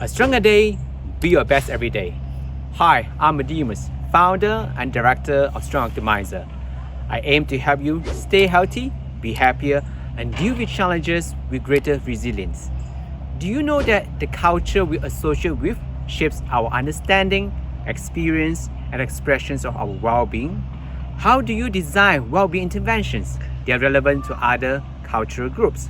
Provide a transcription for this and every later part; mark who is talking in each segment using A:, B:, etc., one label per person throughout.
A: A stronger day, be your best every day. Hi, I'm Demus, founder and director of Strong Optimizer. I aim to help you stay healthy, be happier, and deal with challenges with greater resilience. Do you know that the culture we associate with shapes our understanding, experience, and expressions of our well-being? How do you design well-being interventions that are relevant to other cultural groups?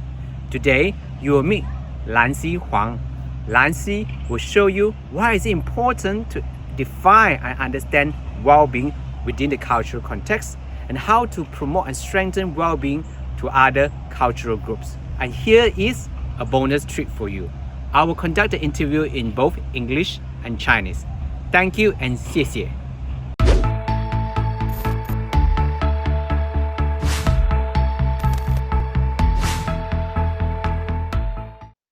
A: Today, you will meet Lanxi Huang. Lanxi will show you why it's important to define and understand well-being within the cultural context and how to promote and strengthen well-being to other cultural groups. And here is a bonus treat for you. I will conduct the interview in both English and Chinese. Thank you and 谢谢.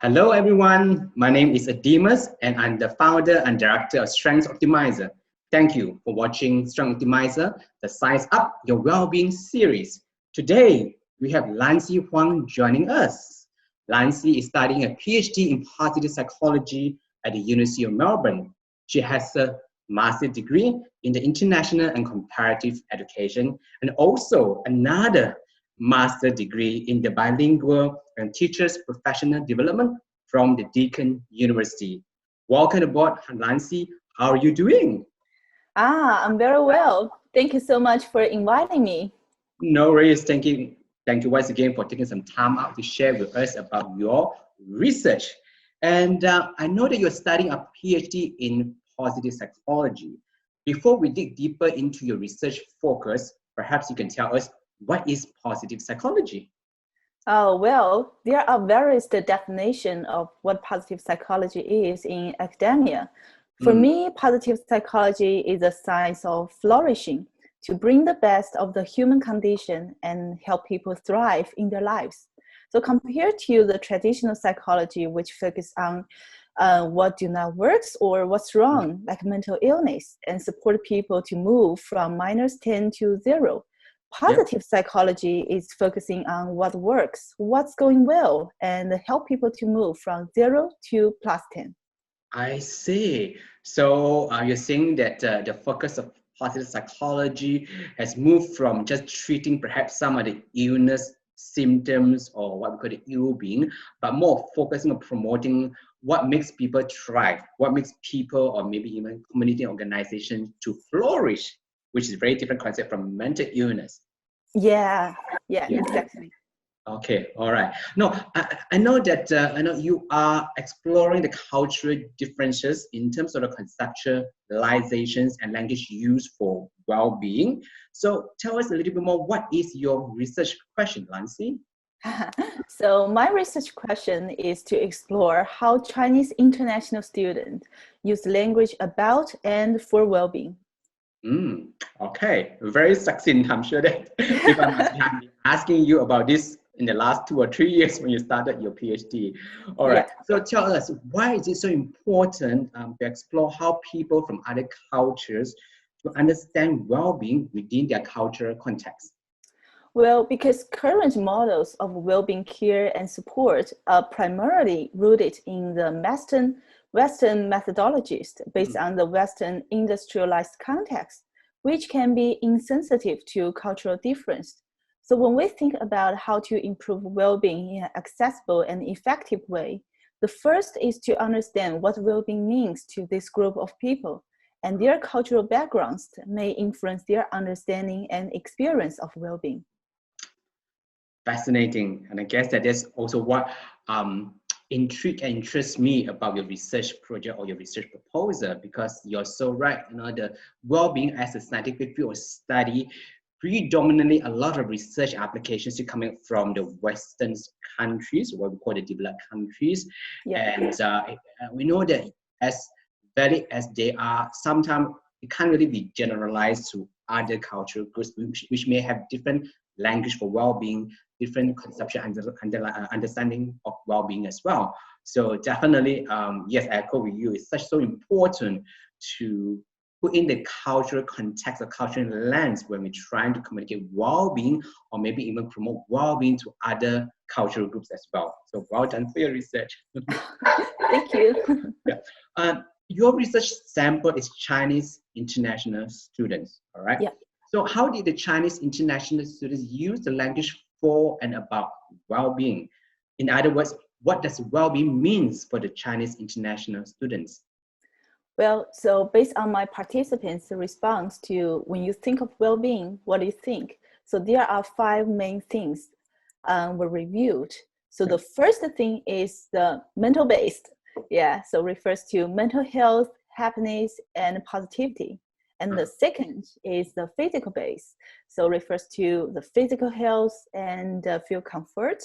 A: Hello everyone, my name is Demus and I'm the founder and director of Strength Optimizer. Thank you for watching Strength Optimizer, the Size Up Your Wellbeing series. Today, we have Lanxi Huang joining us. Lanxi is studying a PhD in positive psychology at the University of Melbourne. She has a master's degree in the international and comparative education and also another master's degree in the bilingual and teachers professional development from the Deakin University. Welcome aboard, Lanxi. How are you doing?
B: I'm very well. Thank you so much for inviting me.
A: No worries. Thank you once again for taking some time out to share with us about your research. And I know that you're studying a PhD in positive psychology. Before we dig deeper into your research focus, perhaps you can tell us what is positive psychology?
B: Well, there are various definitions of what positive psychology is in academia. For me, positive psychology is a science of flourishing to bring the best of the human condition and help people thrive in their lives. So compared to the traditional psychology, which focus on what do not works or what's wrong, like mental illness, and support people to move from -10 to 0. Positive psychology is focusing on what works, what's going well, and help people to move from 0 to +10.
A: I see. So you're saying that the focus of positive psychology has moved from just treating perhaps some of the illness symptoms or what we call the ill being, but more focusing on promoting what makes people thrive, what makes people or maybe even community organizations to flourish, which is a very different concept from mental illness.
B: Yeah, exactly.
A: Okay, all right. No, I know that I know you are exploring the cultural differences in terms of the conceptualizations and language used for well-being. So tell us a little bit more, what is your research question, Lanxi?
B: So my research question is to explore how Chinese international students use language about and for well-being.
A: Okay, very succinct. I'm sure that if I must have been asking you about this in the last 2 or 3 years when you started your PhD. All right, so tell us, why is it so important to explore how people from other cultures to understand well-being within their cultural context?
B: Well, because current models of well-being care and support are primarily rooted in the Western methodologies based on the Western industrialized context, which can be insensitive to cultural difference. So when we think about how to improve well-being in an accessible and effective way, the first is to understand what well-being means to this group of people, and their cultural backgrounds may influence their understanding and experience of well-being.
A: Fascinating, and I guess that is also what intrigue and interests me about your research project or your research proposal, because you're so right. You know, the well-being as a scientific field of study, predominantly a lot of research applications are coming from the Western countries, what we call the developed countries, and we know that as valid as they are, sometimes it can't really be generalized to other cultural groups, which may have different language for well-being, different conception and understanding of well-being as well. So definitely, yes, I echo with you. It's so important to put in the cultural context or cultural lens when we're trying to communicate well-being or maybe even promote well-being to other cultural groups as well. So well done for your research.
B: Thank you.
A: Yeah. Your research sample is Chinese international students, all right?
B: Yeah.
A: So how did the Chinese international students use the language for and about well-being? In other words, what does well-being means for the Chinese international students?
B: Well, so based on my participants' response to when you think of well-being, what do you think? So there are 5 main things were reviewed. So the first thing is the mental based. Yeah, so refers to mental health, happiness, and positivity. And the second is the physical base. So refers to the physical health and feel comfort.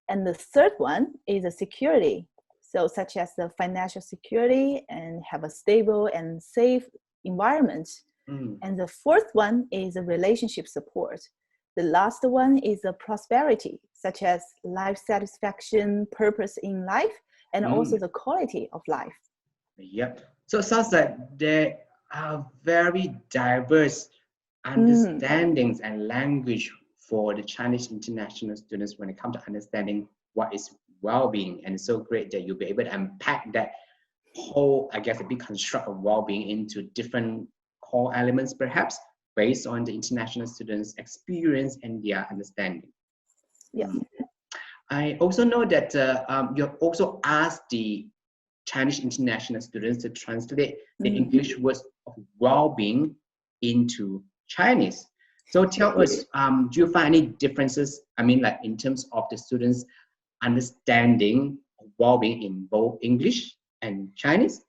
B: And the third one is the security. So such as the financial security and have a stable and safe environment. And the fourth one is the relationship support. The last one is the prosperity, such as life satisfaction, purpose in life, and also the quality of life.
A: Yep. So it sounds like there are very diverse understandings and language for the Chinese international students when it comes to understanding what is well-being. And it's so great that you'll be able to unpack that whole, I guess, a big construct of well-being into different core elements, perhaps, based on the international students' experience and their understanding.
B: Yeah.
A: I also know that you have also asked the Chinese international students to translate the English words of well-being into Chinese. So tell us, do you find any differences, I mean, like in terms of the students' understanding of well-being in both English and Chinese?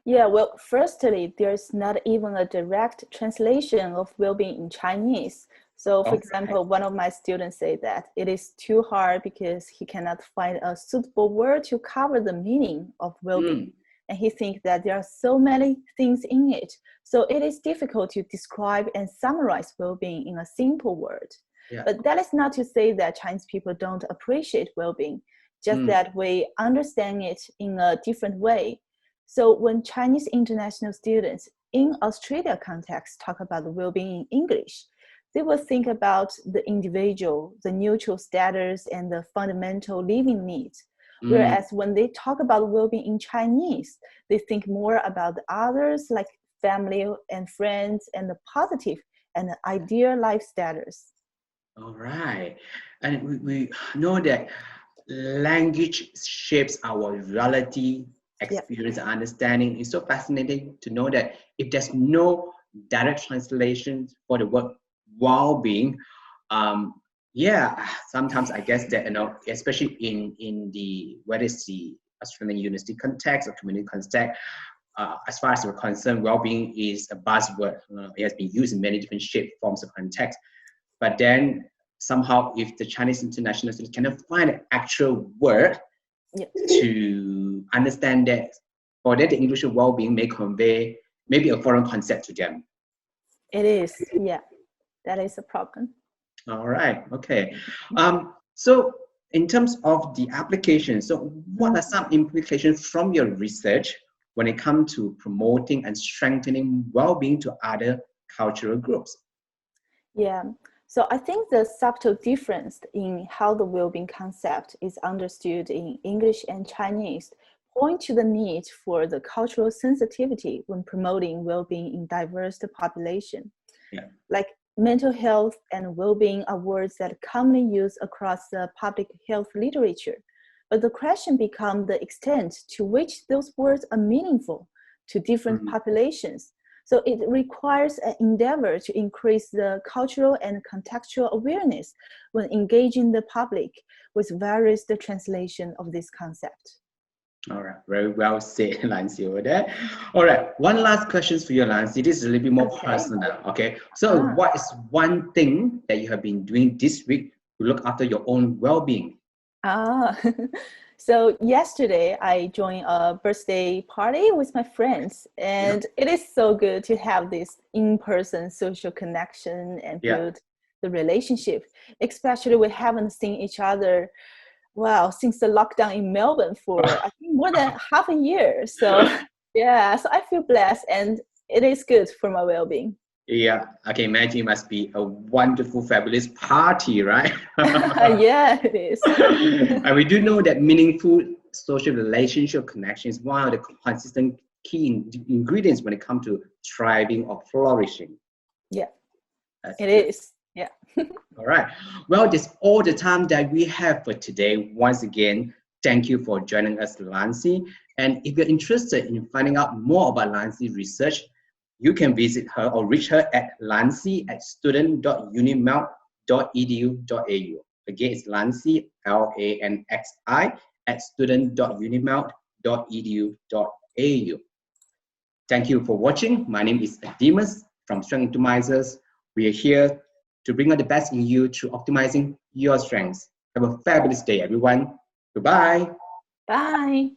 B: Yeah, well, firstly, there's not even a direct translation of well-being in Chinese. So, for example, one of my students said that it is too hard because he cannot find a suitable word to cover the meaning of well-being. And he thinks that there are so many things in it. So it is difficult to describe and summarize well-being in a simple word. Yeah. But that is not to say that Chinese people don't appreciate well-being, just that we understand it in a different way. So when Chinese international students in Australia context talk about well-being in English, they will think about the individual, the neutral status, and the fundamental living needs. Whereas when they talk about well-being in Chinese, they think more about the others, like family and friends, and the positive and the ideal life status.
A: All right. And we know that language shapes our reality, experience, and understanding. It's so fascinating to know that if there's no direct translation for the word well-being, sometimes I guess that, especially in the, whether it's the Australian university context or community context, as far as we're concerned, well-being is a buzzword. It has been used in many different shapes, forms of context. But then somehow, if the Chinese international students cannot find an actual word to understand that, or that the English of well-being may convey maybe a foreign concept to them.
B: It is, yeah. That is a problem.
A: All right, okay. So in terms of the application, so what are some implications from your research when it comes to promoting and strengthening well-being to other cultural groups?
B: Yeah, so I think the subtle difference in how the well-being concept is understood in English and Chinese point to the need for the cultural sensitivity when promoting well-being in diverse population. Yeah. Like mental health and well-being are words that are commonly used across the public health literature. But the question becomes the extent to which those words are meaningful to different populations. So it requires an endeavor to increase the cultural and contextual awareness when engaging the public with various translation of this concept.
A: All right, very well said, Lanxi, over there. All right, one last question for you, Lanxi. This is a little bit more personal, okay? So what is one thing that you have been doing this week to look after your own well-being?
B: So yesterday I joined a birthday party with my friends, and it is so good to have this in-person social connection and build the relationship, especially we haven't seen each other since the lockdown in Melbourne for I think more than half a year. So so I feel blessed, and it is good for my well-being.
A: Yeah, I can imagine it must be a wonderful, fabulous party, right?
B: Yeah, it is.
A: And we do know that meaningful social relationship connection is one of the consistent key ingredients when it comes to thriving or flourishing.
B: Yeah,
A: That's
B: it
A: good.
B: is. Yeah.
A: All right. Well, that's all the time that we have for today. Once again, thank you for joining us, Lanxi. And if you're interested in finding out more about Lanxi research, you can visit her or reach her at lanxi@student.unimelt.edu.au. Again, it's Lanxi, Lanxi, at student.unimelt.edu.au. Thank you for watching. My name is Demas from Strength Optimizers. We are here to bring out the best in you through optimizing your strengths. Have a fabulous day, everyone. Goodbye.
B: Bye.